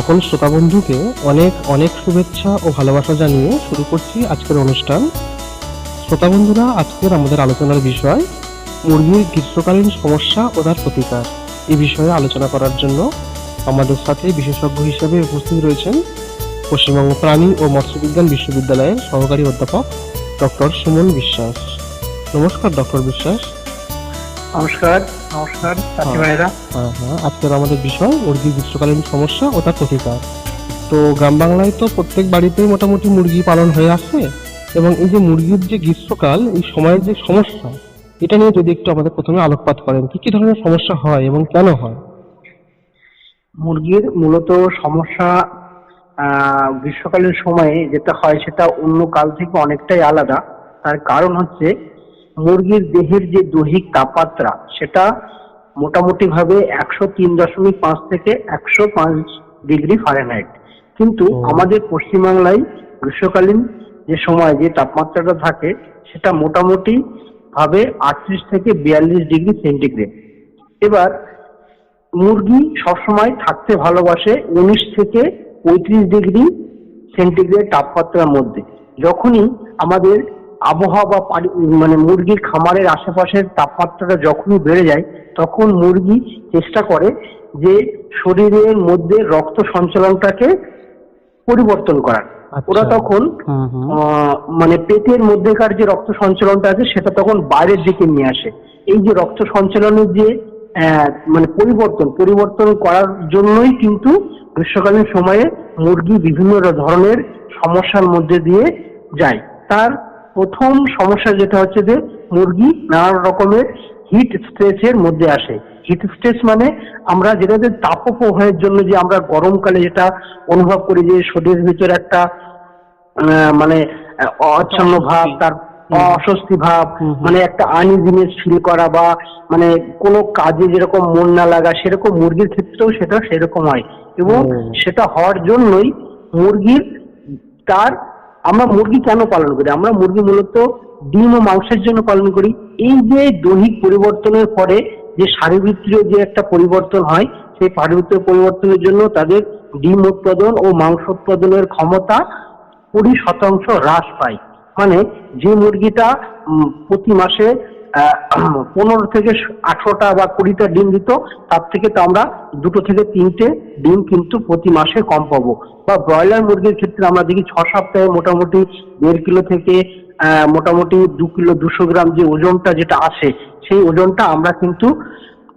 সকল শ্রোতা বন্ধুকে অনেক অনেক শুভেচ্ছা ও ভালোবাসা জানিয়ে শুরু করছি আজকের অনুষ্ঠান। শ্রোতা বন্ধুরা, আজকের আমাদের আলোচনার বিষয় মুরগির গ্রীষ্মকালীন সমস্যা ও তার প্রতিকার। এই বিষয়ে আলোচনা করার জন্য আমাদের সাথে বিশেষজ্ঞ হিসেবে উপস্থিত রয়েছেন পশ্চিমবঙ্গ প্রাণী ও মৎস্যবিজ্ঞান বিশ্ববিদ্যালয়ের সহকারী অধ্যাপক ডক্টর সুমন বিশ্বাস। নমস্কার ডক্টর বিশ্বাস। নমস্কার। নমস্কার সাথী ভাইরা। আজকের আমাদের বিষয় মুরগির গ্রীষ্মকালীন সমস্যা ও তার প্রতিকার। তো গ্রাম বাংলায় তো প্রত্যেক বাড়িতেই মোটামুটি মুরগি পালন হয়ে আসছে, এবং এই যে মুরগির যে গ্রীষ্মকাল, এই সময়ের যে সমস্যা, এটা নিয়ে যদি একটু আমাদের প্রথমে আলোকপাত করেন, কি কি ধরনের সমস্যা হয় এবং কেন হয়? মুরগির মূলত সমস্যা গ্রীষ্মকালীন সময়ে যেটা হয় সেটা অন্য কাল থেকে অনেকটাই আলাদা। তার কারণ হচ্ছে মুরগির দেহের যে দৈহিক তাপমাত্রা সেটা মোটামুটি ভাবে 103.5 থেকে 105 ডিগ্রি ফারেনহাইট। কিন্তু আমাদের পশ্চিমবাংলায় গ্রীষ্মকালীন যে সময় যে তাপমাত্রাটা থাকে সেটা মোটামুটি ভাবে 38 থেকে 42 ডিগ্রি সেন্টিগ্রেড। এবার মুরগি সবসময় থাকতে ভালোবাসে 19 থেকে 35 ডিগ্রি সেন্টিগ্রেড তাপমাত্রার মধ্যে। যখনই আমাদের আবহাওয়া বা মানে মুরগির খামারের আশেপাশের তাপমাত্রাটা যখনই বেড়ে যায়, তখন মুরগি চেষ্টা করে যে শরীরের মধ্যে রক্ত সঞ্চালনটাকে পরিবর্তন করার। ওরা তখন মানে পেটের মধ্যেকার যে রক্ত সঞ্চালনটা আছে সেটা তখন বাইরের দিকে নিয়ে আসে। এই যে রক্ত সঞ্চালনের যে মানে পরিবর্তন করার জন্যই কিন্তু গ্রীষ্মকালীন সময়ে মুরগি বিভিন্ন ধরনের সমস্যার মধ্যে দিয়ে যায়। তার প্রথম সমস্যা যেটা হচ্ছে যে মুরগি নানা রকমের হিট স্ট্রেসের মধ্যে আসে। হিট স্ট্রেস মানে আমরা যেটাতে তাপপ্রবাহের জন্য যে আমরা গরমকালে যেটা অনুভব করি যে শরীরের ভিতরে একটা মানে অচ্ছন্ন ভাব, তার অস্বস্তি ভাব, মানে একটা আনইজিনেস ফিল করা, বা মানে কোনো কাজে যেরকম মন না লাগা, সেরকম মুরগির ক্ষেত্রেও সেটা সেরকম হয়। এবং সেটা হওয়ার জন্যই মুরগির আমরা মুরগি কেন পালন করি? আমরা মুরগি মূলত ডিম ও মাংসের জন্য পালন করি। এই যে দৈহিক পরিবর্তনের পরে যে শারীরবৃত্তীয় যে একটা পরিবর্তন হয়, সেই শারীরবৃত্তীয় পরিবর্তনের জন্য তাদের ডিম উৎপাদন ও মাংস উৎপাদনের ক্ষমতা 20% হ্রাস পায়। মানে যে মুরগিটা প্রতি মাসে 15 থেকে 18টা বা 20টা ডিম দিত, তার থেকে তো আমরা 2 থেকে 3টে ডিম কিন্তু প্রতি মাসে কম পাবো। বা ব্রয়লার মুরগির ক্ষেত্রে আমরা দেখি 6 সপ্তাহে মোটামুটি 1.5 কিলো থেকে মোটামুটি 2 কিলো 200 গ্রাম যে ওজনটা যেটা আসে, সেই ওজনটা আমরা কিন্তু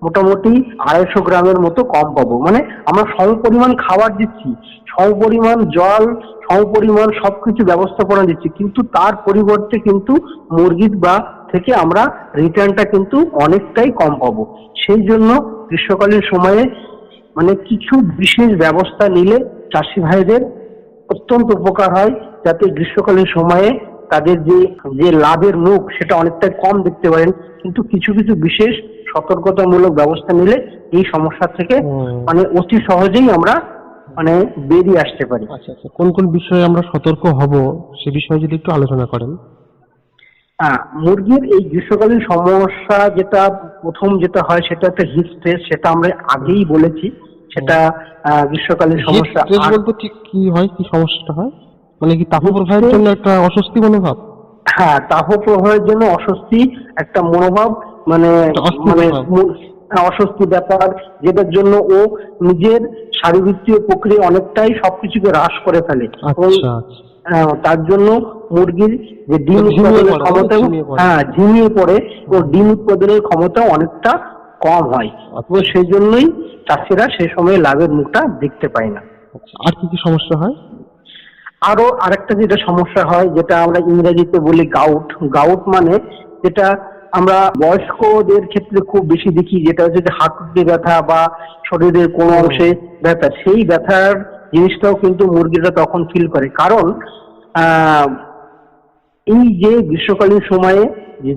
মোটামুটি 250 গ্রামের মতো কম পাবো। মানে আমরা সম পরিমাণ খাবার দিচ্ছি, সম পরিমাণ জল, সম পরিমাণ সবকিছু ব্যবস্থাপনা দিচ্ছি, কিন্তু তার পরিবর্তে কিন্তু মুরগির বা থেকে আমরা রিটার্নটা কিন্তু অনেকটাই কম পাবো। সেই জন্য গ্রীষ্মকালীন সময়ে মানে কিছু বিশেষ ব্যবস্থা নিলে চাষি ভাইদের অত্যন্ত উপকার হয়, যাতে গ্রীষ্মকালীন সময়ে তাদের যে লাভের মুখ সেটা অনেকটাই কম দেখতে পারেন। কিন্তু কিছু কিছু বিশেষ সতর্কতামূলক ব্যবস্থা নিলে এই সমস্যা থেকে মানে অতি সহজেই আমরা মানে বেরিয়ে আসতে পারি। আচ্ছা, কোন কোন বিষয়ে আমরা সতর্ক হব সে বিষয়ে যদি একটু আলোচনা করেন। মুরগির এই গ্রীষ্মকালীন সমস্যা যেটা প্রথম যেটা হয় সেটা একটা হিট স্ট্রেস, সেটা আমরা আগেই বলেছি। সেটা গ্রীষ্মকালীন সমস্যা বলতে ঠিক কি হয়, কি সমস্যাটা হয়? মানে কি তাপপ্রবাহের জন্য একটা অস্বস্তি মনোভাব? হ্যাঁ, তাপপ্রবাহের জন্য অস্বস্তি একটা মনোভাব, মানে অস্বস্তি ব্যাপার, যেটার জন্য ও নিজের শারীরবৃত্তীয় প্রক্রিয়া অনেকটাই সবকিছুকে হ্রাস করে ফেলে। তার জন্য মুরগির যে ডিম উৎপাদনের ক্ষমতা ঝিমিয়ে পড়ে, ও ডিম উৎপাদনের ক্ষমতা অনেকটা কম হয়। এবং সেই জন্যই চাষিরা সেই সময় লাভের মুখটা দেখতে পায় না। আর কি কি সমস্যা হয়? আরো আরেকটা যেটা সমস্যা হয়, যেটা আমরা ইংরেজিতে বলি গাউট মানে যেটা আমরা বয়স্কদের ক্ষেত্রে খুব বেশি দেখি, যেটা হচ্ছে যে হাঁটুতে ব্যথা বা শরীরের কোনো অংশে ব্যথা। সেই ব্যথার জিনিসটাও কিন্তু মুরগিরা তখন ফিল করে। কারণ এই যে গ্রীষ্মকালীন সময়ে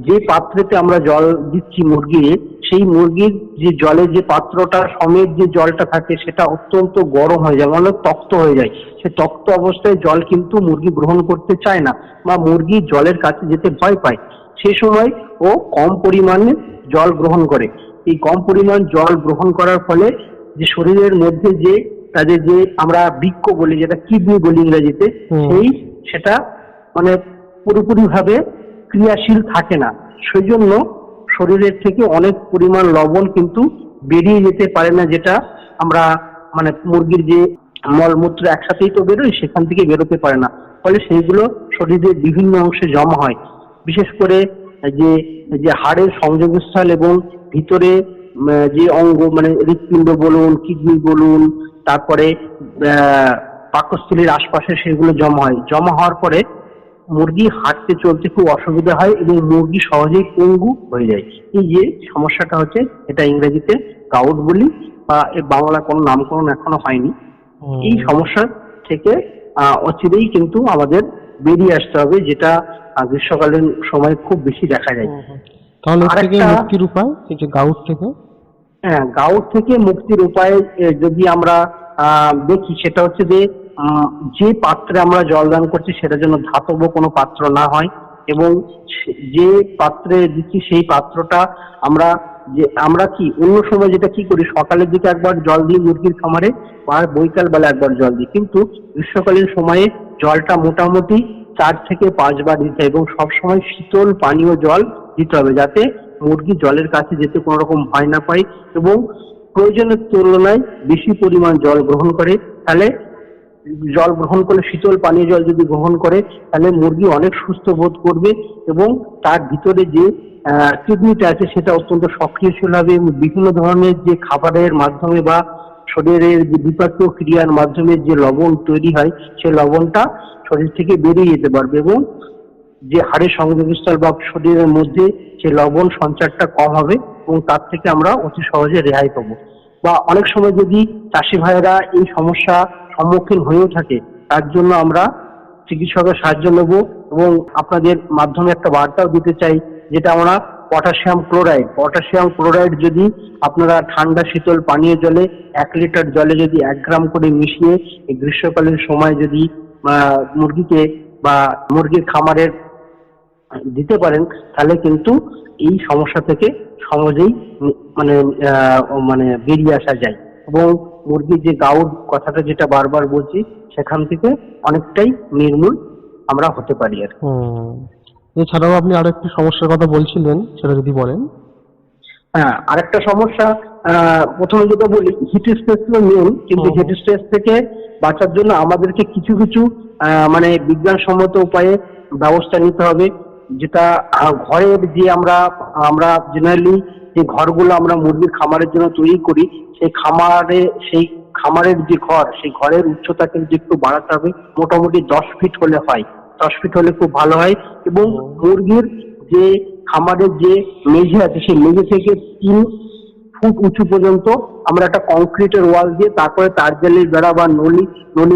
যে পাত্রেতে আমরা জল দিচ্ছি মুরগির, সেই মুরগির যে জলের যে পাত্রটা সমেত যে জলটা থাকে সেটা অত্যন্ত গরম হয়ে যায়, মানে তক্ত হয়ে যায়। সে তক্ত অবস্থায় জল কিন্তু মুরগি গ্রহণ করতে চায় না, বা মুরগি জলের কাছে যেতে ভয় পায়। সেই সময় ও কম পরিমাণে জল গ্রহণ করে। এই কম পরিমাণ জল গ্রহণ করার ফলে যে শরীরের মধ্যে যে তাদের যে আমরা বৃক্ক বলি, যেটা কিডনি বলি ইংরেজিতে, সেটা মানে পুরোপুরি ভাবে ক্রিয়াশীল থাকে না। সেই জন্য শরীরের থেকে অনেক পরিমাণ লবণ কিন্তু বেরিয়ে যেতে পারে না, যেটা আমরা মানে মুরগির যে মলমূত্র একসাথেই তো বেরোয়, সেখান থেকে বেরোতে পারে না। ফলে সেইগুলো শরীরের বিভিন্ন অংশে জমা হয়। বিশেষ করে যে যে হাড়ের সংযোগস্থল এবং ভিতরে যে অঙ্গ মানে হৃৎপিণ্ড বলুন, কিডনি বলুন, তারপরে পাকস্থলীর আশপাশে সেগুলো জমা হয়। জমা হওয়ার পরে মুরগি হাঁটতে চলতে খুব অসুবিধা হয় এবং মুরগি সহজেই পঙ্গু হয়ে যায়। এই যে সমস্যাটা হচ্ছে, এটা ইংরেজিতে গাউট বলি, বা এর বাংলা কোনো নামকরণ এখনো হয়নি। এই সমস্যা থেকে অচিরেই কিন্তু আমাদের বেরিয়ে আসতে হবে, যেটা গ্রীষ্মকালীন সময় খুব বেশি দেখা যায়। তাহলে মুক্তির উপায়, এই যে গাউট থেকে, হ্যাঁ, গাউট থেকে মুক্তির উপায় যদি আমরা দেখি, সেটা হচ্ছে যে পাত্রে আমরা জলদান করছি সেটা যেন ধাতব কোনো পাত্র না হয়, এবং যে পাত্রে দিচ্ছি সেই পাত্রটা আমরা কি অন্য সময় যেটা কি করি, সকালের দিকে একবার জল দিই মুরগির খামারে, আর বৈকাল বেলা একবার জল দিই। কিন্তু গ্রীষ্মকালীন সময়ে জলটা মোটামুটি 4 থেকে 5 বার দিতে হবে, এবং সবসময় শীতল পানীয় জল দিতে হবে, যাতে মুরগি জলের কাছে যেতে কোনো রকম ভয় না পায় এবং প্রয়োজনের তুলনায় বেশি পরিমাণ জল গ্রহণ করে। তাহলে জল গ্রহণ করলে, শীতল পানীয় জল যদি গ্রহণ করে, তাহলে মুরগি অনেক সুস্থ বোধ করবে এবং তার ভিতরে যে কিডনিটা আছে সেটা অত্যন্ত সক্রিয়শীল হবে, এবং বিভিন্ন ধরনের যে খাবারের মাধ্যমে বা শরীরের যে বিপাকীয় ক্রিয়ার মাধ্যমে যে লবণ তৈরি হয়, সেই লবণটা শরীর থেকে বেরিয়ে যেতে পারবে, এবং যে হাড়ের সংযোগস্থল বা শরীরের মধ্যে যে লবণ সঞ্চারটা কম হবে, এবং তার থেকে আমরা অতি সহজে রেহাই পাবো। বা অনেক সময় যদি চাষি ভাইয়েরা এই সমস্যা সম্মুখীন হয়েও থাকে, তার জন্য আমরা চিকিৎসকের সাহায্য নেব, এবং আপনাদের মাধ্যমে একটা বার্তাও দিতে চাই, যেটা আমরা পটাশিয়াম ক্লোরাইড যদি আপনারা ঠান্ডা শীতল পানীয় জলে 1 লিটার জলে যদি 1 গ্রাম করে মিশিয়ে এই গ্রীষ্মকালীন সময় যদি মুরগিকে বা মুরগির খামারের দিতে পারেন, তাহলে কিন্তু এই সমস্যা থেকে সহজেই মানে বেরিয়ে আসা যায়, এবং মুরগির যে গাউট কথাটা যেটা বারবার বলছি, সেখান থেকে অনেকটাই নির্মূল আমরা হতে পারি আর। এছাড়াও আপনি আরো একটি সমস্যার কথা বলছিলেন, সেটা যদি বলেন। হ্যাঁ, আরেকটা সমস্যা, প্রথমে যেটা বলি হিট স্ট্রেস মেন, কিন্তু হিট স্ট্রেস থেকে বাঁচার জন্য আমাদেরকে কিছু কিছু মানে বিজ্ঞানসম্মত উপায়ে ব্যবস্থা নিতে হবে, যেটা ঘরের যে আমরা জেনারেলি যে ঘরগুলো আমরা মুরগির খামারের জন্য তৈরি করি, সেই খামারের যে ঘর, সেই ঘরের উচ্চতা কিন্তু একটু বাড়াতে হবে। মোটামুটি 10 ফিট হলে হয়, 10 ফিট হলে খুব ভালো হয়। এবং মুরগির যে খামারের যে মেঝে আছে, সেই মেঝে থেকে 3 ফুট উঁচু পর্যন্ত আমরা একটা কংক্রিটের ওয়াল দিয়ে, তারপরে তার জালির বেড়া বা নলি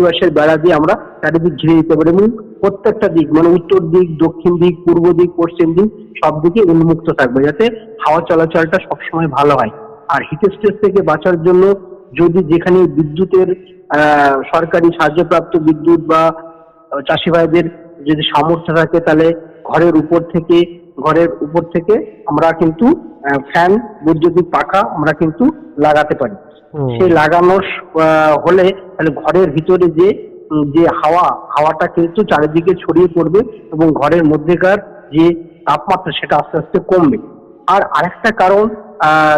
বাঁশের বেড়া দিয়ে আমরা চারিদিক ঘিরে দিতে পারি, এবং প্রত্যেকটা দিক মানে উত্তর দিক, দক্ষিণ দিক, পূর্ব দিক, পশ্চিম দিক সব দিকে উন্মুক্ত থাকবে, যাতে হাওয়া চলাচলটা সবসময় ভালো হয়। আর হিট স্ট্রেস থেকে বাঁচার জন্য যদি যেখানে বিদ্যুতের সরকারি সাহায্যপ্রাপ্ত বিদ্যুৎ বা চাষি ভাইদের যদি সামর্থ্য থাকে, তাহলে ঘরের উপর থেকে আমরা কিন্তু ফ্যান, বৈদ্যুতিক পাখা আমরা কিন্তু লাগাতে পারি। সেই লাগানোর হলে তাহলে ঘরের ভিতরে যে হাওয়াটা কিন্তু চারিদিকে ছড়িয়ে পড়বে, এবং ঘরের মধ্যেকার যে তাপমাত্রা সেটা আস্তে আস্তে কমবে। আর আরেকটা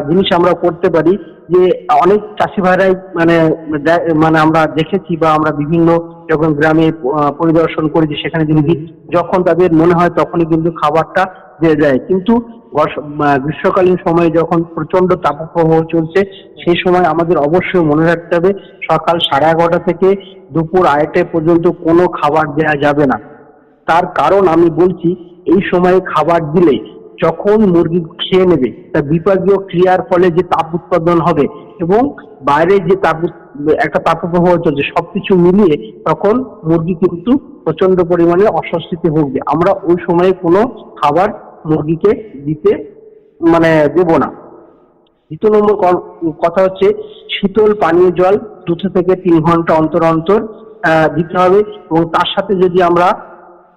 জিনিস আমরা করতে পারি, যে অনেক চাষি ভাইরাই মানে আমরা দেখেছি, বা আমরা বিভিন্ন যখন গ্রামে পরিদর্শন করেছি, সেখানে যখন তাদের মনে হয় তখনই কিন্তু খাবারটা দিয়ে দেয়। কিন্তু গ্রীষ্মকালীন সময়ে যখন প্রচন্ড তাপপ্রবাহ চলছে, সেই সময় আমাদের অবশ্যই মনে রাখতে হবে, সকাল 11:30 থেকে দুপুর 2টা পর্যন্ত কোনো খাবার দেওয়া যাবে না। তার কারণ আমি বলছি, এই সময়ে খাবার দিলে যখন মুরগি খেয়ে নেবে, তার বিপাকীয় ক্রিয়ার ফলে যে তাপ উৎপাদন হবে, এবং বাইরে যে একটা তাপপ্রবাহ চলছে, সবকিছু মিলিয়ে তখন মুরগি কিন্তু প্রচন্ড পরিমাণে অস্বস্তিতে ভুগবে। আমরা ওই সময়ে কোনো খাবার মুরগিকে দিতে দেব না। 2 নম্বর কথা হচ্ছে, শীতল পানীয় জল 2 থেকে 3 ঘন্টা অন্তর অন্তর দিতে হবে, এবং তার সাথে যদি আমরা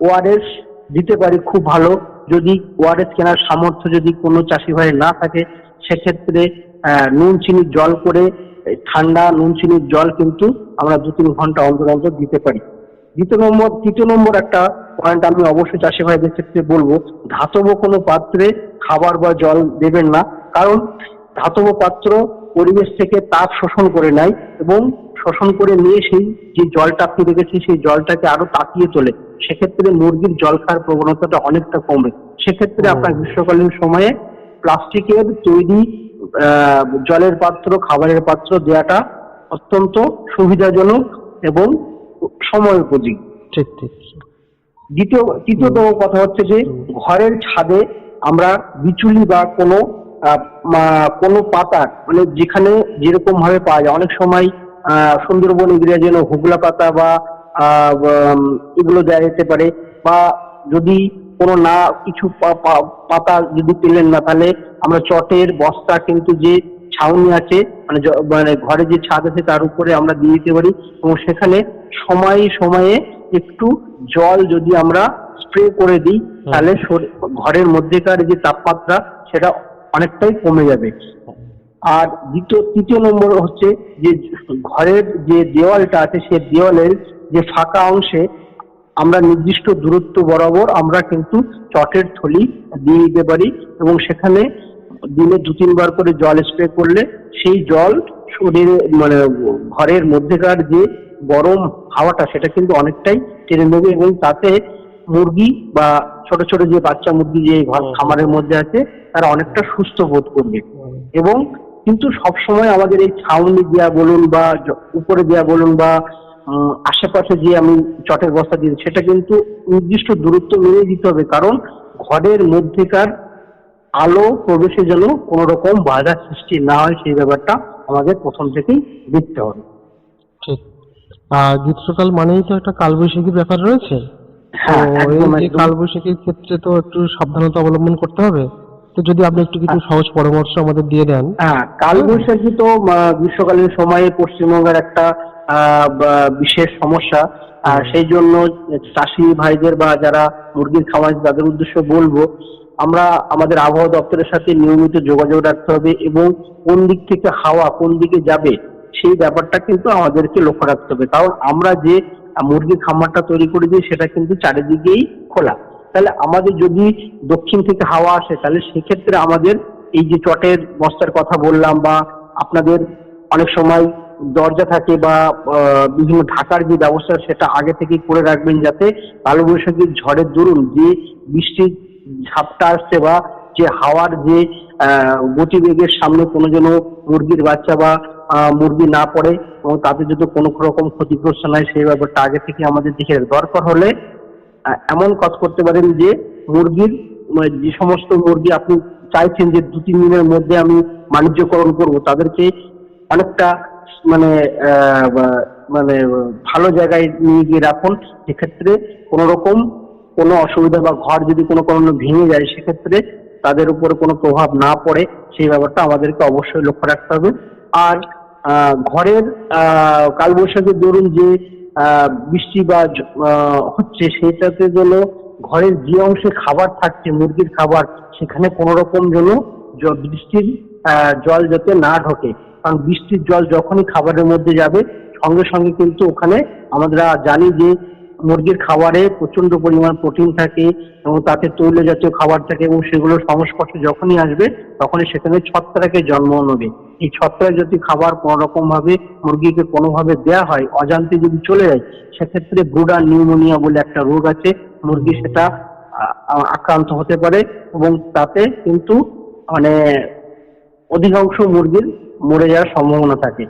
ওআরএস দিতে পারি খুব ভালো। যদি ওআরএস কেনার সামর্থ্য যদি কোনো চাষি ভাই না থাকে, সেক্ষেত্রে নুন চিনি জল করে এই ঠান্ডা নুন চিনির জল কিন্তু আমরা 2-3 ঘন্টা অন্তর অন্তর দিতে পারি। তৃতীয় নম্বর একটা পয়েন্ট আমি অবশ্যই চাষি ভাইদের ক্ষেত্রে বলবো, ধাতব কোনো পাত্রে খাবার বা জল দেবেন না। কারণ ধাতব পাত্র পরিবেশ থেকে তাপ শোষণ করে নেয় এবং শোষণ করে নিয়ে সেই যে জলটা আপনি রেখেছেন সেই জলটাকে আরো তাপিয়ে তোলে। সেক্ষেত্রে মুরগির জল খাওয়ার প্রবণতাটা অনেকটা কমে। সেক্ষেত্রে আপনার গ্রীষ্মকালীন সময়ে প্লাস্টিকের তৈরি জলের পাত্র, খাবারের পাত্র দেওয়াটা অত্যন্ত সুবিধাজনক এবং সময় উপযোগী। ঠিক ঠিক। তৃতীয়তম কথা হচ্ছে যে ঘরের ছাদে আমরা বিচুলি বা কোনো পাতা, মানে যেখানে যেরকম ভাবে পাওয়া যায়, অনেক সময় সুন্দরবন এরিয়া যেন হুগলা পাতা বা এগুলো দেওয়া যেতে পারে, বা যদি কোনো না কিছু পাতা যদি পেলেন না, তাহলে আমরা চটের বস্তা কিন্তু যে ছাউনি আছে, মানে ঘরে যে ছাদ আছে তার উপরে আমরা দিয়ে দিতে পারি এবং সেখানে সময়ে সময়ে একটু জল যদি আমরা স্প্রে করে দিই তাহলে ঘরের মধ্যেকার যে তাপমাত্রা সেটা অনেকটাই কমে যাবে। আর তৃতীয় নম্বর হচ্ছে যে ঘরের যে দেওয়ালটা আছে সেই দেওয়ালের যে ফাঁকা অংশে আমরা নির্দিষ্ট দূরত্ব বরাবর আমরা কিন্তু চটের থলি দিয়ে দিতে পারি এবং সেখানে দিনে 2-3 বার করে জল স্প্রে করলে সেই জল শরীরে, মানে ঘরের মধ্যেকার যে গরম হাওয়াটা সেটা কিন্তু অনেকটাই টেনে নেবে এবং তাতে মুরগি বা ছোট ছোট যে বাচ্চা মুরগি যে খামারের মধ্যে আছে তারা অনেকটা সুস্থ বোধ করবে। এবং কিন্তু সবসময় আমাদের এই ছাউনি দেওয়া বলুন বা উপরে দেওয়া বলুন বা আশেপাশে যে আমি চটের বস্তা দিই সেটা কিন্তু নির্দিষ্ট দূরত্ব মেনে দিতে হবে, কারণ ঘরের মধ্যেকার আলো প্রবেশে যেন কোনো রকম বাধা সৃষ্টি না হয় সেই ব্যাপারটা আমাদের প্রথম থেকেই দেখতে হবে। ঠিক। আর গ্রীষ্মকাল মানেই তো একটা কালবৈশাখীর ব্যাপার রয়েছে। হ্যাঁ, এই কালবৈশাখীর ক্ষেত্রে তো একটু সাবধানতা অবলম্বন করতে হবে। তো যদি আপনি একটু কিছু সহজ পরামর্শ আমাদের দিয়ে দেন। হ্যাঁ, কালবৈশাখী তো গ্রীষ্মকালীন সময়ে পশ্চিমবঙ্গের একটা বিশেষ সমস্যা। সেই জন্য চাষি ভাইদের বা যারা মুরগির খামার তাদের উদ্দেশ্যে বলবো, আমরা আমাদের আবহাওয়া দপ্তরের সাথে নিয়মিত যোগাযোগ রাখতে হবে এবং কোন দিক থেকে হাওয়া কোন দিকে যাবে সেই ব্যাপারটা কিন্তু আমাদেরকে লক্ষ্য রাখতে হবে। কারণ আমরা যে মুরগির খামারটা তৈরি করে দিই সেটা কিন্তু চারিদিকেই খোলা। তাহলে আমাদের যদি দক্ষিণ থেকে হাওয়া আসে তাহলে সেক্ষেত্রে আমাদের এই যে চটের বস্তার কথা বললাম বা আপনাদের অনেক সময় দরজা থাকে বা বিভিন্ন ঢাকার যে ব্যবস্থা সেটা আগে থেকেই করে রাখবেন, যাতে কালবৈশাখীর ঝড়ের দরুন যে বৃষ্টির ঝাপটা আসছে বা যে হাওয়ার যে গতিবেগের সামনে কোনো যেন মুরগির বাচ্চা বা মুরগি না পড়ে এবং তাতে যদি কোনো রকম ক্ষতিগ্রস্ত নয় সেই ব্যাপারটা আগে থেকে আমাদের দেখে দরকার হলে এমন কাজ করতে পারেন যে মুরগির যে সমস্ত মুরগি আপনি চাইছেন যে 2-3 দিনের মধ্যে আমি বাণিজ্যকরণ করব তাদেরকে অনেকটা মানে মানে ভালো জায়গায় নিয়ে গিয়ে রাখুন, সেক্ষেত্রে কোনো রকম কোনো অসুবিধা বা ঘর যদি কোনো ভেঙে যায় সেক্ষেত্রে তাদের উপরে কোনো প্রভাব না পড়ে সেই ব্যাপারটা আমাদেরকে অবশ্যই লক্ষ্য রাখতে হবে। আর ঘরের কালবৈশাখীর দরুন যে বৃষ্টি বা হচ্ছে সেটাতে যেন ঘরের যে অংশে খাবার থাকছে মুরগির খাবার সেখানে কোনো রকম যেন বৃষ্টির জল যাতে না ঢোকে, কারণ বৃষ্টির জল যখনই খাবারের মধ্যে যাবে সঙ্গে সঙ্গে কিন্তু ওখানে আমরা জানি যে মুরগির খাবারে প্রচন্ড পরিমাণ প্রোটিন থাকে এবং তাতে তৈল জাতীয় খাবার থাকে এবং সেগুলোর সংস্পর্শে যখনই আসবে তখনই সেখানে ছত্রাকের জন্ম নেবে। এই ছত্রাক যদি খাবার কোনো রকম ভাবে মুরগিকে কোনোভাবে দেওয়া হয় অজান্তে যদি চলে যায় সেক্ষেত্রে ব্রুডার নিউমোনিয়া বলে একটা রোগ আছে, মুরগি সেটা আক্রান্ত হতে পারে এবং তাতে কিন্তু মানে অধিকাংশ মুরগির মরে যাওয়ার সম্ভাবনা থাকে।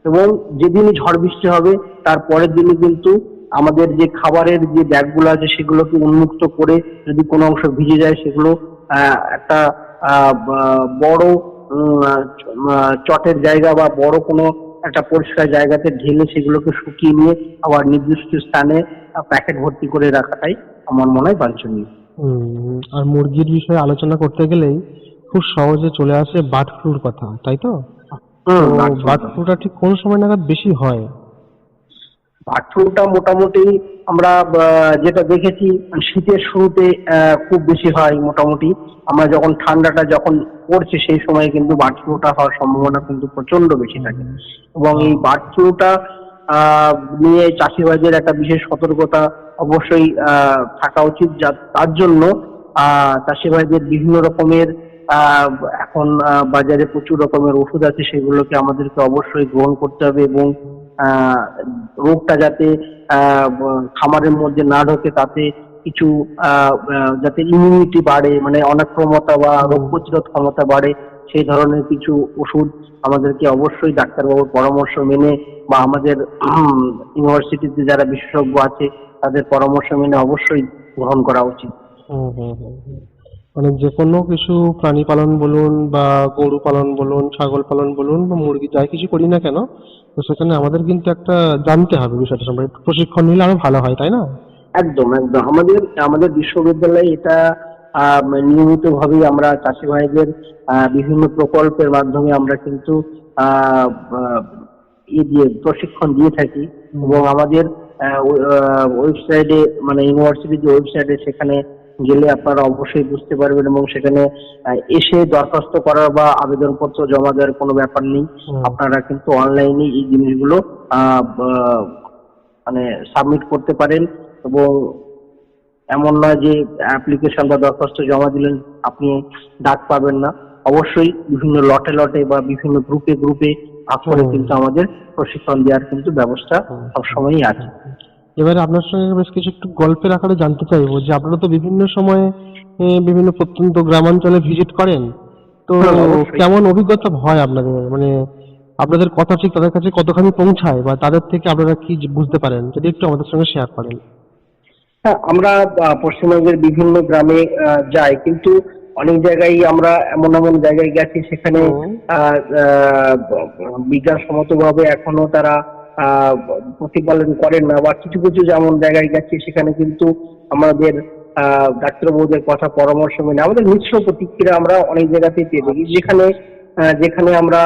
এবং যেদিনই ঝড় বৃষ্টি হবে তার পরের দিনই কিন্তু আমাদের যে খাবারের যে ব্যাগগুলো আছে সেগুলোকে উন্মুক্ত করে যদি কোনো অংশ ভিজে যায় সেগুলো একটা বড় চটের জায়গা বা বড় কোনো একটা পরিষ্কার জায়গাতে ঢেলে সেগুলোকে শুকিয়ে নিয়ে আবার নির্দিষ্ট স্থানে প্যাকেট ভর্তি করে রাখাটাই আমার মনে হয় বাঞ্ছনীয়। আর মুরগির বিষয়ে আলোচনা করতে গেলেই খুব সহজে চলে আসে বার্ড ফ্লুর কথা, তাই তো? বার্ড ফ্লুটা ঠিক কোন সময় নাগাদ বেশি হয়? বার্ড ফ্লুটা মোটামুটি আমরা যেটা দেখেছি শীতের শুরুতে খুব বেশি হয় মোটামুটি। আমরা যখন ঠান্ডাটা যখন পড়ছে সেই সময় কিন্তু বার্ড ফ্লুটা হওয়ার সম্ভাবনা কিন্তু প্রচন্ড বেশি থাকে, এবং এই বার্ড ফ্লুটা নিয়ে চাষি ভাইদের একটা বিশেষ সতর্কতা অবশ্যই থাকা উচিত। তার জন্য চাষি ভাইদের বিভিন্ন রকমের এখন বাজারে প্রচুর রকমের ওষুধ আছে, সেগুলোকে আমাদেরকে অবশ্যই গ্রহণ করতে হবে, এবং রোগটা যাতে খামারের মধ্যে না ঢোকে, তাতে কিছু যাতে ইমিউনিটি বাড়ে, মানে অনেক ক্ষমতা বা রোগ প্রতিরোধ ক্ষমতা বাড়ে, সেই ধরনের কিছু ওষুধ আমাদেরকে অবশ্যই ডাক্তারবাবুর পরামর্শ মেনে বা আমাদের ইউনিভার্সিটিতে যারা বিশেষজ্ঞ আছে তাদের পরামর্শ মেনে অবশ্যই গ্রহণ করা উচিত। মানে যে কোনো কিছু প্রাণী পালন বলুন বা গরু পালন বলুন, ছাগল পালন বলুন বা মুরগি, যাই কিছু করি না কেন, তো সেখানে আমাদের কিন্তু একটা জানতে হবে বিষয়টা সম্পর্কে, একটু প্রশিক্ষণ নিলে আরো ভালো হয়, তাই না? একদম একদম, আমাদের বিশ্ববিদ্যালয়ে এটা নিয়মিত ভাবেই আমরা চাষি ভাইদের বিভিন্ন প্রকল্পের মাধ্যমে আমরা কিন্তু প্রশিক্ষণ দিয়ে থাকি, এবং আমাদের ওয়েবসাইটে, মানে ইউনিভার্সিটির যে ওয়েবসাইটে, সেখানে গেলে আপনারা অবশ্যই বুঝতে পারবেন, এবং সেখানে এসে দরখাস্ত করার বা আবেদনপত্র জমা দেওয়ার কোনো ব্যাপার নেই। আপনারা কিন্তু অনলাইনে এই জিনিসগুলো মানে সাবমিট করতে পারেন, এবং এমন নয় যে অ্যাপ্লিকেশন বা দরখাস্ত জমা দিলেন আপনি ডাক পাবেন না। অবশ্যই বিভিন্ন লটে লটে বা বিভিন্ন গ্রুপে গ্রুপে ভাগ করে কিন্তু আমাদের প্রশিক্ষণ দেওয়ার কিন্তু ব্যবস্থা সবসময়ই আছে। এবারে আপনার সঙ্গে বেশ কিছু একটু গল্পের আকারে জানতে চাইবো যে আপনারা তো বিভিন্ন সময়ে বিভিন্ন প্রত্যন্ত গ্রামাঞ্চলে ভিজিট করেন, তো কেমন অভিজ্ঞতা হয় আপনাদের, মানে আপনাদের কথা ঠিক তাদের কাছে কতখানি পৌঁছায় বা তাদের থেকে আপনারা কি বুঝতে পারেন, যদি একটু আমাদের সঙ্গে শেয়ার করেন। হ্যাঁ, আমরা পশ্চিমবঙ্গের বিভিন্ন গ্রামে যাই, কিন্তু অনেক জায়গায় আমরা এমন এমন জায়গায় গেছি সেখানে বিজ্ঞানসম্মত ভাবে এখনো তারা প্রতিপালন করেন না, বা কিছু কিছু যেমন জায়গায় গেছি সেখানে কিন্তু আমাদের ডাক্তারবাবুদের কথা পরামর্শ মেনে আমাদের মিশ্র প্রতিক্রিয়া আমরা অনেক জায়গাতেই পেয়ে থাকি, যেখানে আমরা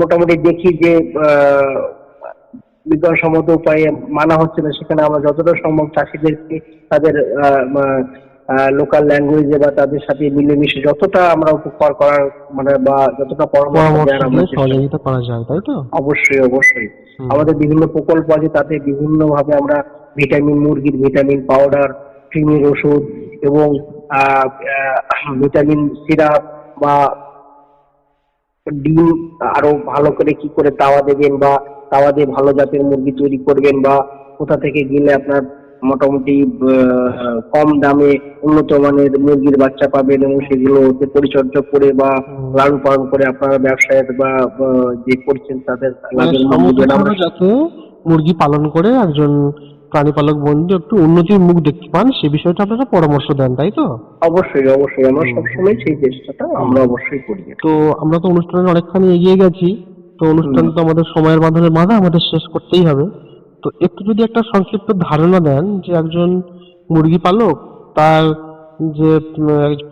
মোটামুটি দেখি যে বিজ্ঞানসম্মত উপায়ে মানা হচ্ছে না, সেখানে আমরা যতটা সম্ভব চাষিদেরকে তাদের লোকাল ল্যাঙ্গুয়েজে বা তাদের সাথে মিলেমিশে যতটা আমরা উপকার করার, মানে বা যতটা পরামর্শ সহযোগিতা করা যায়, তাই তো? অবশ্যই অবশ্যই। আমাদের বিভিন্ন প্রকল্প আছে, তাতে বিভিন্ন ভাবে আমরা মুরগির ভিটামিন পাউডার, কৃমির ওষুধ এবং ভিটামিন সিরাপ বা ডিম আরো ভালো করে কি করে তাওয়া দেবেন, বা তাওয়া দিয়ে ভালো জাতের মুরগি তৈরি করবেন, বা কোথা থেকে গেলে আপনার মোটামুটি কম দামে উন্নত মানের মুরগির বাচ্চা পাবেন, এবং সেগুলো পরিচর্যা করে বা লালন পালন করে আপনারা ব্যবসায় বা যে করছেন তাদের যাতে মুরগি পালন করে একজন প্রাণী পালক বন্ধু একটু উন্নতির মুখ দেখতে পান, সে বিষয়টা আপনারা পরামর্শ দেন, তাই তো? অবশ্যই অবশ্যই, আমরা সবসময় সেই চেষ্টাটা আমরা অবশ্যই করি। তো আমরা তো অনুষ্ঠানে অনেকখানি এগিয়ে গেছি, তো অনুষ্ঠান তো আমাদের সময়ের মাধ্যমে বাধা, আমাদের শেষ করতেই হবে। তো একটু যদি একটা সংক্ষিপ্ত ধারণা দেন যে একজন মুরগি পালক তার যে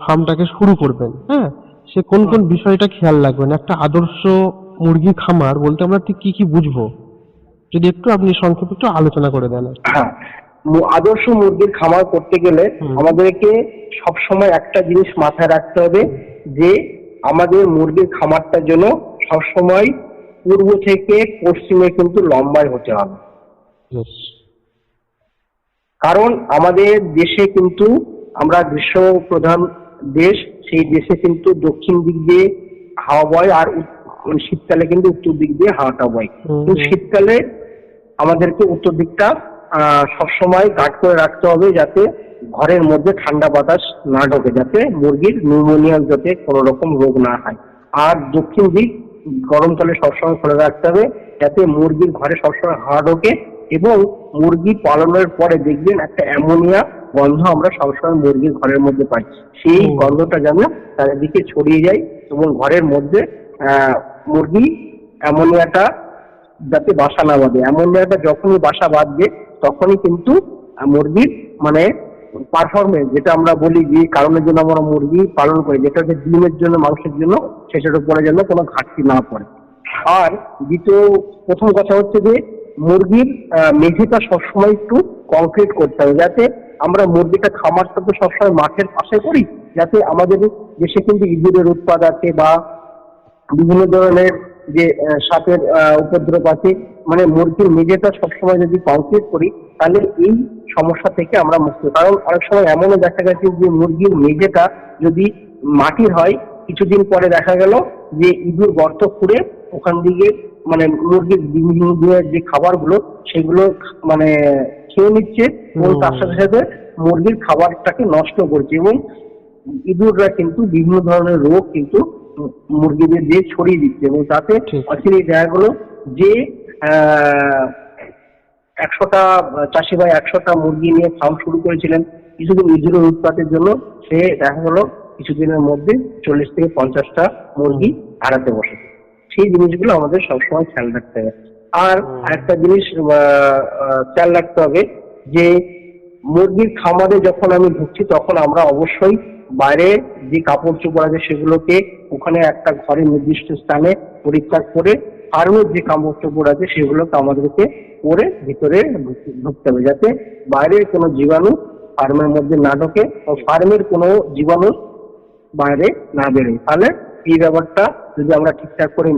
ফার্মটাকে শুরু করবেন, হ্যাঁ, সে কোন কোন বিষয়টা খেয়াল রাখবেন, একটা আদর্শ মুরগি খামার বলতে আমরা ঠিক কি কি বুঝবো, যদি একটু আপনি সংক্ষেপে একটু আলোচনা করে দেন। হ্যাঁ, আদর্শ মুরগির খামার করতে গেলে আমাদেরকে সবসময় একটা জিনিস মাথায় রাখতে হবে, যে আমাদের মুরগির খামারটার জন্য সবসময় পূর্ব থেকে পশ্চিমে কিন্তু লম্বায় হতে হবে। কারণ আমাদের দেশে কিন্তু আমরা গ্রীষ্ম প্রধান দেশ, সেই দেশে কিন্তু দক্ষিণ দিক দিয়ে হাওয়া বয়, আর শীতকালে কিন্তু উত্তর দিক দিয়ে হাওয়াটা বয়। কিন্তু শীতকালে আমাদেরকে উত্তর দিকটা সবসময় গার্ড করে রাখতে হবে, যাতে ঘরের মধ্যে ঠান্ডা বাতাস না ঢোকে, যাতে মুরগির নিউমোনিয়া যাতে কোনো রকম রোগ না হয়। আর দক্ষিণ দিক গরমকালে সবসময় খোলা রাখতে হবে, যাতে মুরগির ঘরে সবসময় হাওয়া ঢোকে, এবং মুরগি পালনের পরে দেখবেন একটা অ্যামোনিয়া গন্ধ আমরা সবসময় মুরগির ঘরের মধ্যে পাই, সেই গন্ধটা যেন চারিদিকে ছড়িয়ে যায়, এবং ঘরের মধ্যে মুরগি অ্যামোনিয়াটা যাতে বাসা না বাঁধে। অ্যামোনিয়াটা যখনই বাসা বাঁধবে তখনই কিন্তু মুরগির মানে পারফরমেন্স, যেটা আমরা বলি যে কারণের জন্য আমরা মুরগি পালন করি, যেটা হচ্ছে ডিমের জন্য, মাংসের জন্য, সেটার উপরে যেন কোনো ঘাটতি না পড়ে। আর প্রথম কথা হচ্ছে যে মুরগির মেঝেটা সবসময় একটু কংক্রিট করতে হবে, যাতে আমরা মুরগিটা খামারটা তো সবসময় মাঠের পাশে করি, যাতে আমাদের দেশে কিন্তু ইঁদুরের উৎপাত আছে বা বিভিন্ন ধরনের যে সাপের উপদ্রব আছে, মানে মুরগির মেঝেটা সবসময় যদি কংক্রিট করি তাহলে এই সমস্যা থেকে আমরা মুক্ত। কারণ অনেক সময় এমনও দেখা গেছে যে মুরগির মেঝেটা যদি মাটির হয়, কিছুদিন পরে দেখা গেল যে ইঁদুর গর্ত খুঁড়ে ওখান দিকে মানে মুরগির বিভিন্ন যে খাবারগুলো সেগুলো মানে খেয়ে নিচ্ছে এবং তার সাথে সাথে মুরগির খাবারটাকে নষ্ট করছে, এবং ইঁদুররা কিন্তু বিভিন্ন ধরনের রোগ কিন্তু মুরগিদের দিয়ে ছড়িয়ে দিচ্ছে, এবং তাতে অচিরে দেখা গেলো যে 100টা চাষি ভাই 100টা মুরগি নিয়ে ফার্ম শুরু করেছিলেন, কিছুদিন ইঁদুরের উৎপাতের জন্য সে দেখা গেলো কিছুদিনের মধ্যে 40 থেকে 50টা মুরগি হারাতে বসে। সেই জিনিসগুলো আমাদের সবসময় খেয়াল রাখতে হবে। আর আরেকটা জিনিস খেয়াল রাখতে হবে যে মুরগির খামারে যখন আমি ঢুকছি তখন আমরা অবশ্যই বাইরে যে কাপড় চোপড় আছে সেগুলোকে ওখানে একটা ঘরে নির্দিষ্ট স্থানে পরিষ্কার করে ফার্মের যে কাপড় চোপড় আছে সেগুলোকে আমাদেরকে পরে ভিতরে ঢুকতে হবে, যাতে বাইরের কোনো জীবাণু ফার্মের মধ্যে না ঢোকে ও ফার্মের কোনো জীবাণু বাইরে না বেরোয়। তাহলে এই ব্যাপারটা যদি আমরা ঠিকঠাক করে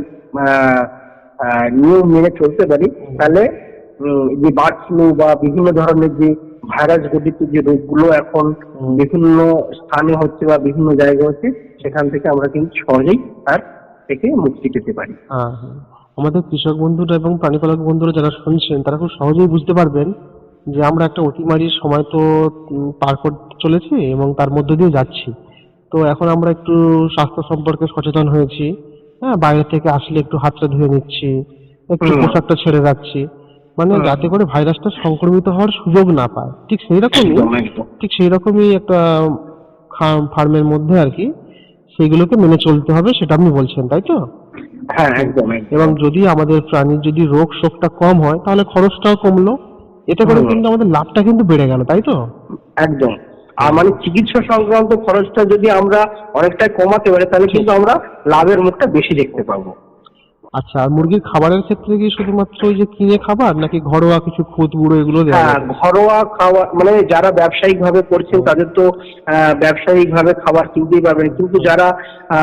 নিয়ম মেনে চলতে পারি তাহলে যে বার্ড ফ্লু বা বিভিন্ন ধরনের যে ভাইরাস ঘটিত যে রোগগুলো এখন বিভিন্ন স্থানে হচ্ছে বা বিভিন্ন জায়গায় হচ্ছে সেখান থেকে আমরা কিন্তু সহজেই তার থেকে মুক্তি পেতে পারি। আমাদের কৃষক বন্ধুরা এবং প্রাণীপালক বন্ধুরা যারা শুনছেন তারা খুব সহজেই বুঝতে পারবেন যে আমরা একটা অতিমারির সময় তো পার করতে চলেছি এবং তার মধ্য দিয়ে যাচ্ছি। তো এখন আমরা একটু স্বাস্থ্য সম্পর্কে সচেতন হয়েছি, হ্যাঁ, বাইরে থেকে আসলে একটু হাতটা ধুয়ে নিচ্ছি, একটু পোশাকটা ছেড়ে রাখছি, মানে যাতে করে ভাইরাসটা সংক্রমিত হওয়ার সুযোগ না পায়। ঠিক সেই রকমই একটা ফার্মের মধ্যে আর কি সেগুলোকে মেনে চলতে হবে, সেটা আপনি বলছেন, তাই তো? হ্যাঁ, একদম। এবং যদি আমাদের প্রাণীর যদি রোগ শোকটা কম হয় তাহলে খরচটাও কমলো, এতে করে কিন্তু আমাদের লাভটা কিন্তু বেড়ে গেল, তাই তো? একদম। আর মানে চিকিৎসা সংক্রান্ত খরচটা যদি আমরা অনেকটাই কমাতে পারি তাহলে কিন্তু আমরা লাভের মুখটা বেশি দেখতে পাবো। আচ্ছা, আর মুরগির খাবারের ক্ষেত্রে কি শুধুমাত্র ওই যে কিনে খাবার নাকি ঘরোয়া কিছু খুদ গুঁড়ো এগুলো দেওয়া হয়? ঘরোয়া খাবার মানে যারা ব্যবসায়িক ভাবে করছেন তাদের তো ব্যবসায়িক ভাবে খাবার কিনতেই পারবেন, কিন্তু যারা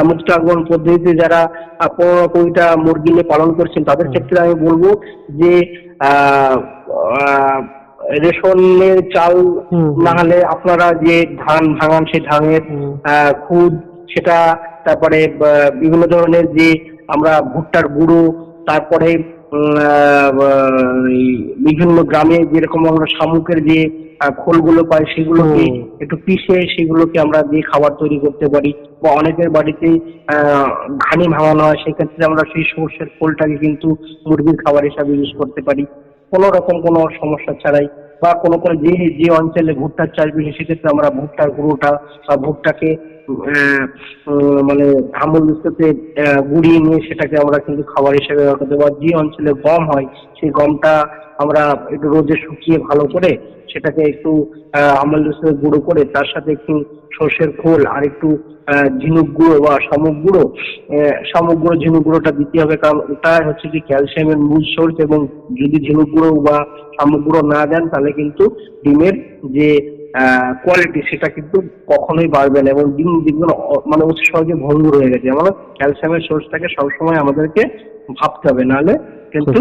মুক্তাঙ্গন পদ্ধতিতে যারা 15-20টা মুরগি নিয়ে পালন করছেন তাদের ক্ষেত্রে আমি বলবো যে রেশনের চাল না হলে আপনারা যে ধান ভাঙান সেই ধানের খুদ সেটা, তারপরে বিভিন্ন ধরনের যে আমরা ভুট্টার গুঁড়ো, তারপরে বিভিন্ন গ্রামে যেরকম আমরা শামুকের যে খোলগুলো পাই সেগুলোকে একটু পিষে সেগুলোকে আমরা দিয়ে খাবার তৈরি করতে পারি, বা অনেকের বাড়িতে ঘানি ভাঙানো হয় সেক্ষেত্রে আমরা সেই সর্ষের খোলটাকে কিন্তু মুরগির খাবার হিসাবে ইউজ করতে পারি কোনো রকম কোনো সমস্যা ছাড়াই। বা কোনো কোনো যে অঞ্চলে ভুট্টার চাষ বেশি সেক্ষেত্রে আমরা ভুট্টার গুঁড়োটা বা ভুট্টাকে মানে আমূল দিস্তাতে গুঁড়িয়ে নিয়ে সেটাকে আমরা কিন্তু খাবার হিসেবে ব্যবহার করতে পারি। যে অঞ্চলে গম হয় সেই গমটা আমরা একটু রোদে শুকিয়ে ভালো করে সেটাকে একটু আমূল দিস্তাতে গুঁড়ো করে তার সাথে একটু সর্ষের খোল আর একটু ঝিনুক গুঁড়ো বা শামুক গুঁড়ো, ঝিনুক গুঁড়োটা দিতে হবে, কারণ ওটা হচ্ছে কি ক্যালসিয়ামের মূল সোর্স, এবং যদি ঝিনুক গুঁড়ো বা শামুক গুঁড়ো না দেন তাহলে কিন্তু ডিমের যে কোয়ালিটি সেটা কিন্তু কখনোই বাড়বে না, এবং ডিম যেগুলো মানে অতি সহজে ভঙ্গুর হয়ে গেছে। মানে ক্যালসিয়ামের সোর্সটাকে সবসময় আমাদেরকে ভাবতে হবে, নাহলে কিন্তু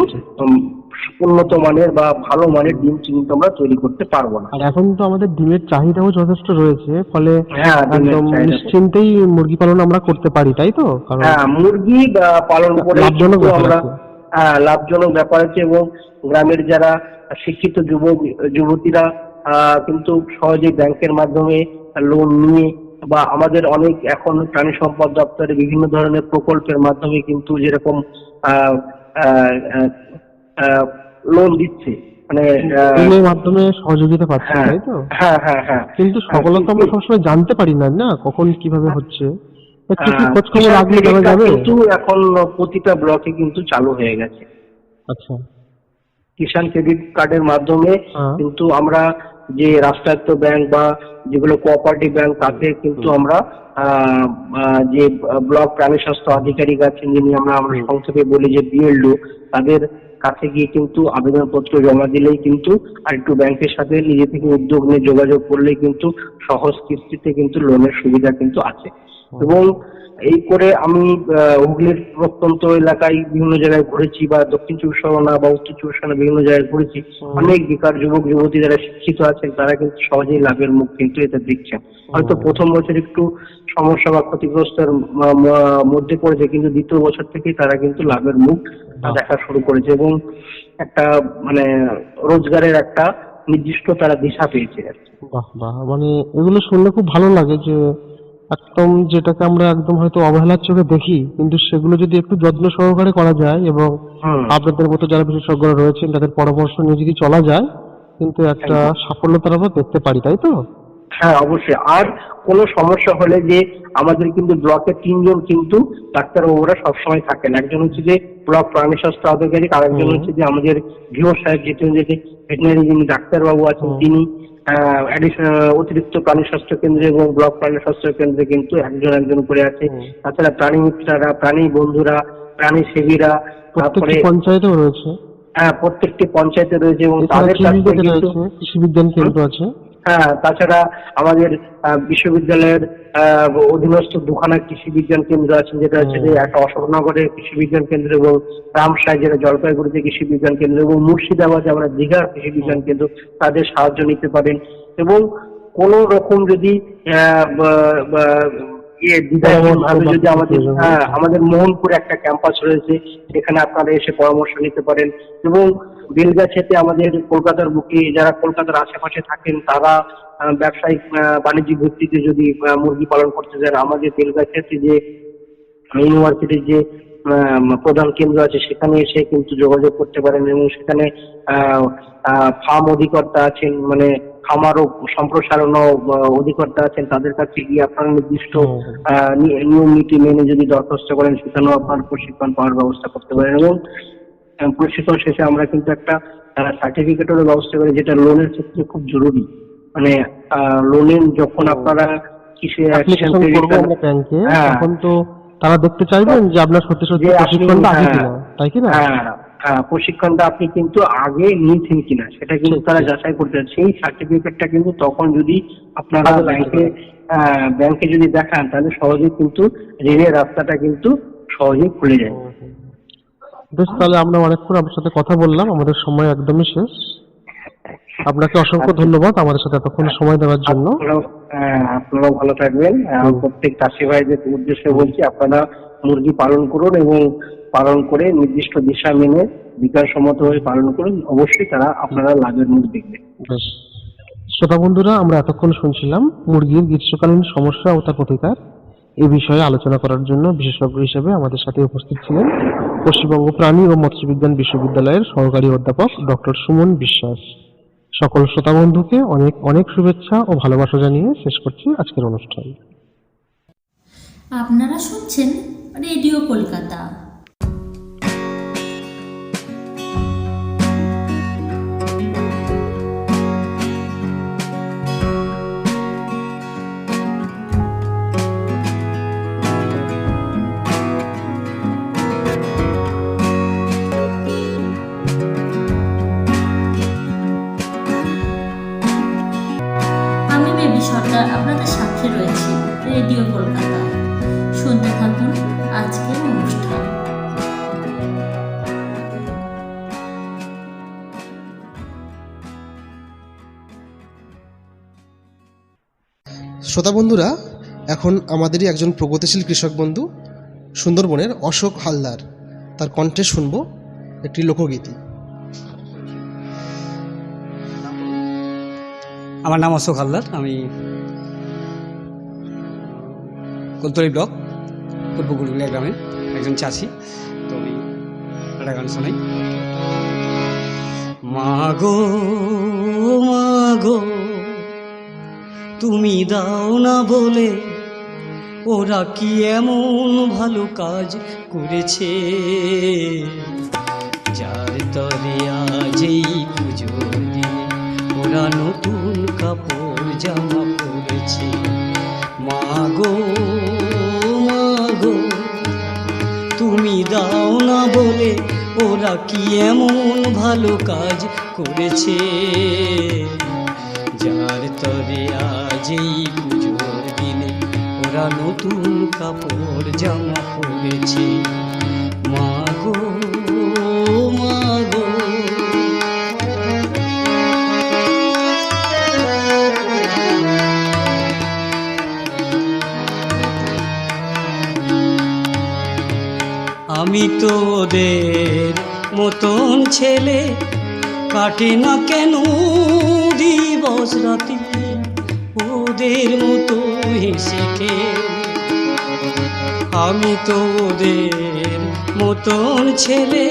উন্নত মানের বা ভালো মানের ডিম কিন্তু আমরা তৈরি করতে পারবো না। আর এখন তো আমাদের ডিমের চাহিদাও যথেষ্ট রয়েছে, ফলে একদম নিশ্চিন্তেই মুরগি পালন আমরা করতে পারি, তাই তো? হ্যাঁ, মুরগি পালন করে আমরা লাভজনক ব্যাপার আছে, এবং গ্রামের যারা শিক্ষিত যুবতীরা কিন্তু সহজেই ব্যাংকের মাধ্যমে লোন নিয়ে বা আমাদের অনেক এখন প্রাণী সম্পদ দপ্তরে বিভিন্ন ধরনের প্রকল্পের মাধ্যমে কিন্তু যেরকম লোন দিচ্ছে, মানে মাধ্যমে সহযোগিতা পাচ্ছে, তাই তো? হ্যাঁ হ্যাঁ হ্যাঁ। কিন্তু সকলকে আমরা সবসময় জানতে পারি না, না কখন কিভাবে হচ্ছে, একটু খোঁজ খবর রাখলে জানা যাবে। কিন্তু এখন প্রতিটা ব্লকে কিন্তু চালু হয়ে গেছে। আচ্ছা, কিষাণ ক্রেডিট কার্ডের মাধ্যমে কিন্তু আমরা যে রাষ্ট্রায়ত্ত ব্যাংক বা যেগুলো কোঅপারেটিভ ব্যাংক তাতে কিন্তু আমরা যে ব্লক প্রাণী স্বাস্থ্য আধিকারিক আছেন যিনি আমরা সংক্ষেপে বলি যে বিএলডো, তাদের কাছে গিয়ে কিন্তু আবেদনপত্র জমা দিলেই কিন্তু, আর একটু ব্যাংকের সাথে নিজে থেকে উদ্যোগ নিয়ে যোগাযোগ করলেই কিন্তু সহজ কিস্তিতে কিন্তু লোনের সুবিধা কিন্তু আছে। এবং এই করে আমি হুগলির প্রত্যন্ত এলাকায় বিভিন্ন জায়গায় ঘুরেছি, বা দক্ষিণ চব্বিশ পরগনা বা উত্তর চব্বিশ পরগনা বিভিন্ন জায়গায় ঘুরেছি। অনেক বেকার যুবক যুবতী যারা শিক্ষিত আছেন তারা কিন্তু সহজেই লাভের মুখ কিন্তু এতে দেখছেন। হয়তো প্রথম বছর একটু সমস্যা বা ক্ষতিগ্রস্তের মধ্যে পড়েছে, কিন্তু দ্বিতীয় বছর থেকেই তারা কিন্তু লাভের মুখ দেখা শুরু করেছে এবং একটা মানে রোজগারের একটা নির্দিষ্ট তারা দিশা পেয়েছে আর কি। বাহ বাহ, মানে এগুলো শুনলে খুব ভালো লাগে যে একদম যেটাকে আমরা একদম হয়তো অবহেলার চোখে দেখি, কিন্তু সেগুলো যদি একটু যত্ন সহকারে করা যায় এবং আপনাদের মতো যারা বিশেষজ্ঞরা রয়েছেন তাদের পরামর্শ নিয়ে যদি চলা যায়, কিন্তু একটা সাফল্যতা আমরা দেখতে পারি, তাই তো? হ্যাঁ, অবশ্যই। আর কোনো সমস্যা হলে যে আমাদের কিন্তু ব্লকে 3 জন কিন্তু ডাক্তারবাবুরা সবসময় থাকেন। একজন হচ্ছে যে ব্লক প্রাণী স্বাস্থ্য আধিকারিক, আর একজন হচ্ছে যে আমাদের ভিও সাহেব, যেটি ভেটেরিনারি যিনি ডাক্তারবাবু আছেন তিনি অতিরিক্ত প্রাণী স্বাস্থ্য কেন্দ্রে এবং ব্লক প্রাণী স্বাস্থ্য কেন্দ্রে কিন্তু একজন একজন করে আছে। তাছাড়া প্রাণী মিত্ররা, প্রাণী বন্ধুরা, প্রাণী সেবীরা, তারপরে পঞ্চায়েতেও রয়েছে। হ্যাঁ, প্রত্যেকটি পঞ্চায়েতে রয়েছে এবং তাদের কাছে কিন্তু কৃষি বিজ্ঞান কেন্দ্র আছে। হ্যাঁ, তাছাড়া আমাদের বিশ্ববিদ্যালয়ের অধীনস্থ দুখানা কৃষি বিজ্ঞান কেন্দ্র আছে, যেটা হচ্ছে যে একটা অশোকনগরের কৃষি বিজ্ঞান কেন্দ্র এবং রামসাই যেটা জলপাইগুড়িতে কৃষি বিজ্ঞান কেন্দ্র এবং মুর্শিদাবাদে আমরা দীঘার কৃষি বিজ্ঞান কেন্দ্র, তাদের সাহায্য নিতে পারেন। এবং কোন রকম যদি ভাবে যদি আমাদের মোহনপুরে একটা ক্যাম্পাস রয়েছে, সেখানে আপনারা এসে পরামর্শ নিতে পারেন। এবং বেলগাছিতে আমাদের কলকাতার বুকে যারা কলকাতার আশেপাশে থাকেন তারা ব্যবসায়িক বাণিজ্যিক ভিত্তিতে যদি মুরগি পালন করতে চান, আমাদের বেলগাছিতে যে ইউনিভার্সিটির যে প্রধান কেন্দ্র আছে সেখানে এসে কিন্তু যোগাযোগ করতে পারেন। এবং সেখানে ফার্ম অধিকর্তা আছেন, মানে খামার ও সম্প্রসারণ অধিকর্তা আছেন, তাদের কাছে গিয়ে আপনারা নির্দিষ্ট নিয়ম নীতি মেনে যদি দরখাস্ত করেন, সেখানেও আপনার প্রশিক্ষণ পাওয়ার ব্যবস্থা করতে পারেন। এবং প্রশিক্ষণ শেষে আমরা কিন্তু একটা সার্টিফিকেটেরও ব্যবস্থা করি, যেটা লোনের ক্ষেত্রে খুব জরুরি। মানে লোনের যখন আপনারা তখন তো তারা দেখতে চাইবেন যে আপনার সত্যি সত্যি প্রশিক্ষণটা আগে কিনা, তাই কিনা? প্রশিক্ষণটা আপনি কিন্তু আগে নিয়েছেন কিনা সেটা কিন্তু তারা যাচাই করতে চান। সেই সার্টিফিকেটটা কিন্তু তখন যদি আপনারা ব্যাংকে যদি দেখান, তাহলে সহজেই কিন্তু ঋণের রাস্তাটা কিন্তু সহজেই খুলে যায়। বেশ, তাহলে আমরা অনেকক্ষণ আপনার সাথে কথা বললাম, আমাদের সময় একদমই শেষ। আপনাকে অসংখ্য ধন্যবাদ আমাদের সাথে এতক্ষণ সময় দেওয়ার জন্য। আপনারাও ভালো থাকবেন। প্রত্যেক চাষি ভাইদের উদ্দেশ্যে বলছি, আপনারা মুরগি পালন করুন এবং পালন করে নির্দিষ্ট দিশা মেনে বিজ্ঞানসম্মতভাবে পালন করুন, অবশ্যই তারা আপনারা লাভের মুখ দেখবেন। শ্রোতা বন্ধুরা, আমরা এতক্ষণ শুনছিলাম মুরগির গ্রীষ্মকালীন সমস্যা ও তার প্রতিকার। এই বিষয়ে আলোচনা করার জন্য বিশেষজ্ঞ হিসেবে আমাদের সাথে উপস্থিত ছিলেন পশ্চিমবঙ্গ প্রাণী ও মৎস্য বিজ্ঞান বিশ্ববিদ্যালয়ের সহকারী অধ্যাপক ডক্টর সুমন বিশ্বাস। সকল শ্রোতা বন্ধুকে অনেক অনেক শুভেচ্ছা ও ভালোবাসা জানিয়ে শেষ করছি আজকের অনুষ্ঠান। আপনারা শুনছেন রেডিও কলকাতা। সরকার আপনাদের সাথে রয়েছে রেডিও কলকাতা। শুনতে থাকুন আজকের অনুষ্ঠান। শ্রোতা বন্ধুরা, এখন আমাদেরই একজন প্রগতিশীল কৃষক বন্ধু সুন্দরবনের অশোক হালদার, তার কণ্ঠে শুনব একটি লোকগীতি। আমার নাম অশোক হালদার, আমি কোলতলি ব্লক পূর্ব গুলগুলিয়া গ্রামের একজন চাষি। তো আমি একটা গান শোনাই। মাগো মাগো তুমি দাও না বলে, ওরা কি এমন ভালো কাজ করেছে, যার তরে আজ এই পুজো দিয়ে ওরা নতুন কাপড় জামা পরেছে। মাগো মাগো তুমি দাও না বলে, ওরা কি এমন ভালো কাজ করেছে, যার তরে আজ এই পুজোর দিনে ওরা নতুন কাপড় জামা পরেছে। মাগো মাগো আমি তো ওদের মতন ছেলে, কাটে না কেন দিবস রাতি ওদের মতো হেসে খেলে। আমি তো ওদের মতন ছেলে,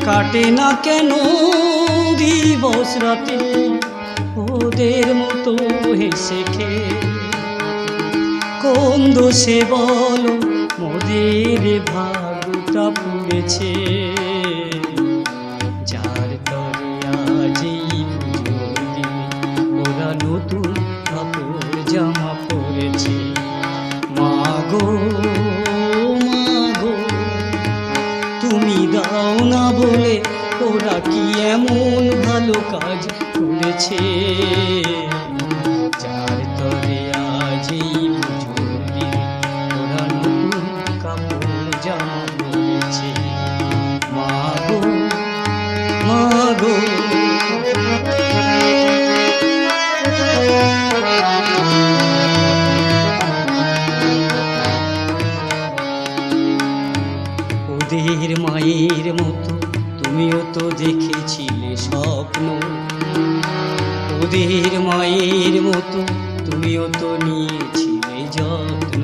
কাটে না কেন দিবস রাতি ওদের মতো হেসে খেলে। কোন দোষে বলো মোদের ভাগটা পুড়েছে, যার তরে আজ এই পুজোর দিনে ওরা নতুন কাপড় জামা পরেছে। মাগো মাগো তুমি দাও না বলে ওরা কি এমন ভালো কাজ করেছে, যার তরে আজ এই পুজোর দিনে ওরা নতুন কাপড় জামা পরেছে। মাগো মাগো ওদের মায়ের মতো তুমিও তো দেখেছিলে স্বপ্ন, ওদের মায়ের মতো তুমিও তো নিয়েছিলে যত্ন।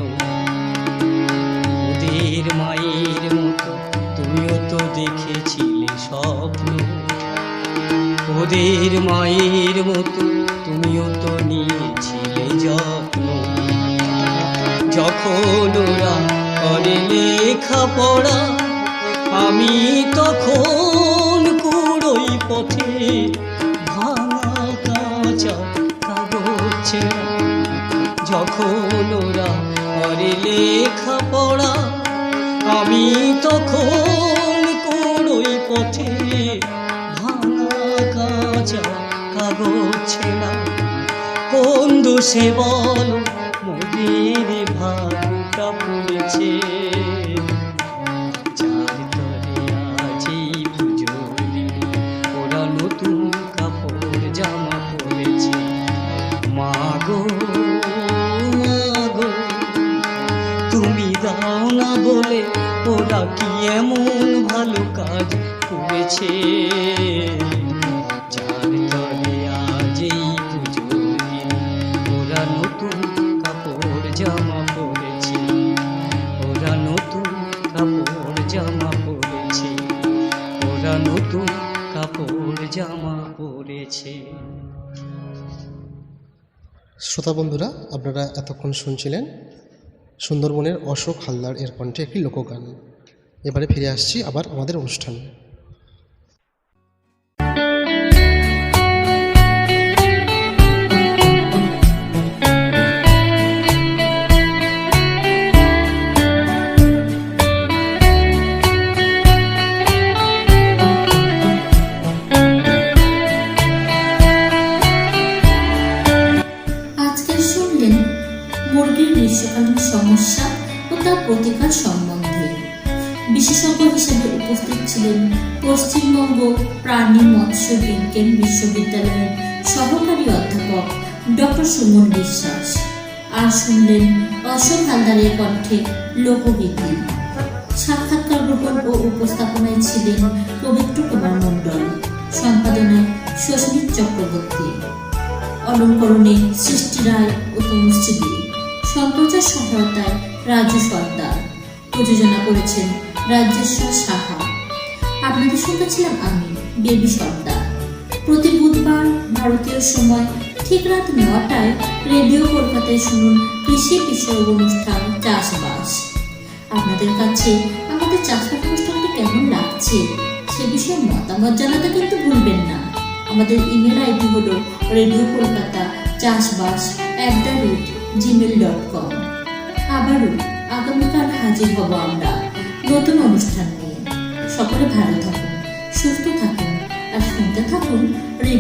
ওদের মায়ের মতো তুমিও তো দেখেছিলে স্বপ্ন, ওদের মায়ের মতো তুমিও তো নিয়েছিলে যত্ন। যখন ওরা করে লেখাপড়া আমি তখন কুড়োই পথে ভাঙা কাঁচা কাগজ ছেঁড়া। যখন ওরা করে লেখাপড়া আমি তখন কুড়োই পথে ভাঙা কাঁচা কাগজ ছেঁড়া। কোন দোষে বলো মোদের ভাগটা পড়েছে, যার তরে আজ এই পুজোর দিনে ওরা নতুন কাপড় জামা পরেছে। মাগো মাগো তুমি দাও না বলে ওরা কি এমন ভালো কাজ করেছে, যার তরে আজ এই পুজোর দিনে ওরা নতুন কাপড় জামা পরেছে। ওরা নতুন কাপড় জামা পরেছে, ওরা নতুন কাপড় জামা পরেছে। শ্রোতা বন্ধুরা, আপনারা এতক্ষণ শুনছিলেন সুন্দরবনের অশোক হালদার এর কণ্ঠে একটি লোকগান। এবারে ফিরে আসছি আবার আমাদের অনুষ্ঠানে। আজকে শুনলেন মুরগির গ্রীষ্মকালীন সমস্যা ও তার প্রতিকার সম্বন্ধে। বিশেষজ্ঞ হিসেবে উপস্থিত ছিলেন পশ্চিমবঙ্গ প্রাণী মৎস্য বিজ্ঞান বিশ্ববিদ্যালয়ের সহকারী অধ্যাপক ডক্টর সুমন বিশ্বাস। আর শুনলেন অশোক হালদারের কণ্ঠে লোকগীতি। সাক্ষাৎকার গ্রহণ ও উপস্থাপনায় ছিলেন পবিত্র কুমার মণ্ডল, সম্পাদনায় শশী চক্রবর্তী, অলঙ্করণে সৃষ্টি রায় ও তনুশ্রী দে, সম্প্রচার সহায়তায় রাজু সর্দার, প্রযোজনা করেছেন রাজেশ্বর সাহা। আপনাদের সঙ্গে ছিলাম আমি বেবি সর্দার। প্রতি বুধবার ভারতীয় সময় ঠিক রাত ৯টায় রেডিও কলকাতায় শুনুন কৃষি বিষয়ক অনুষ্ঠান চাষবাস। আপনাদের কাছে আমাদের চাষবাস অনুষ্ঠানটি কেমন লাগছে সে বিষয়ে মতামত জানাতে কিন্তু ভুলবেন না। আমাদের ইমেল আইডি হলো radiokolkata@gmail.com। আবারও আগামীকাল হাজির হব আমরা নতুন অনুষ্ঠান নিয়ে। সকলে ভালো থাকুন, সুস্থ থাকুন আর শুনতে থাকুন রেডিও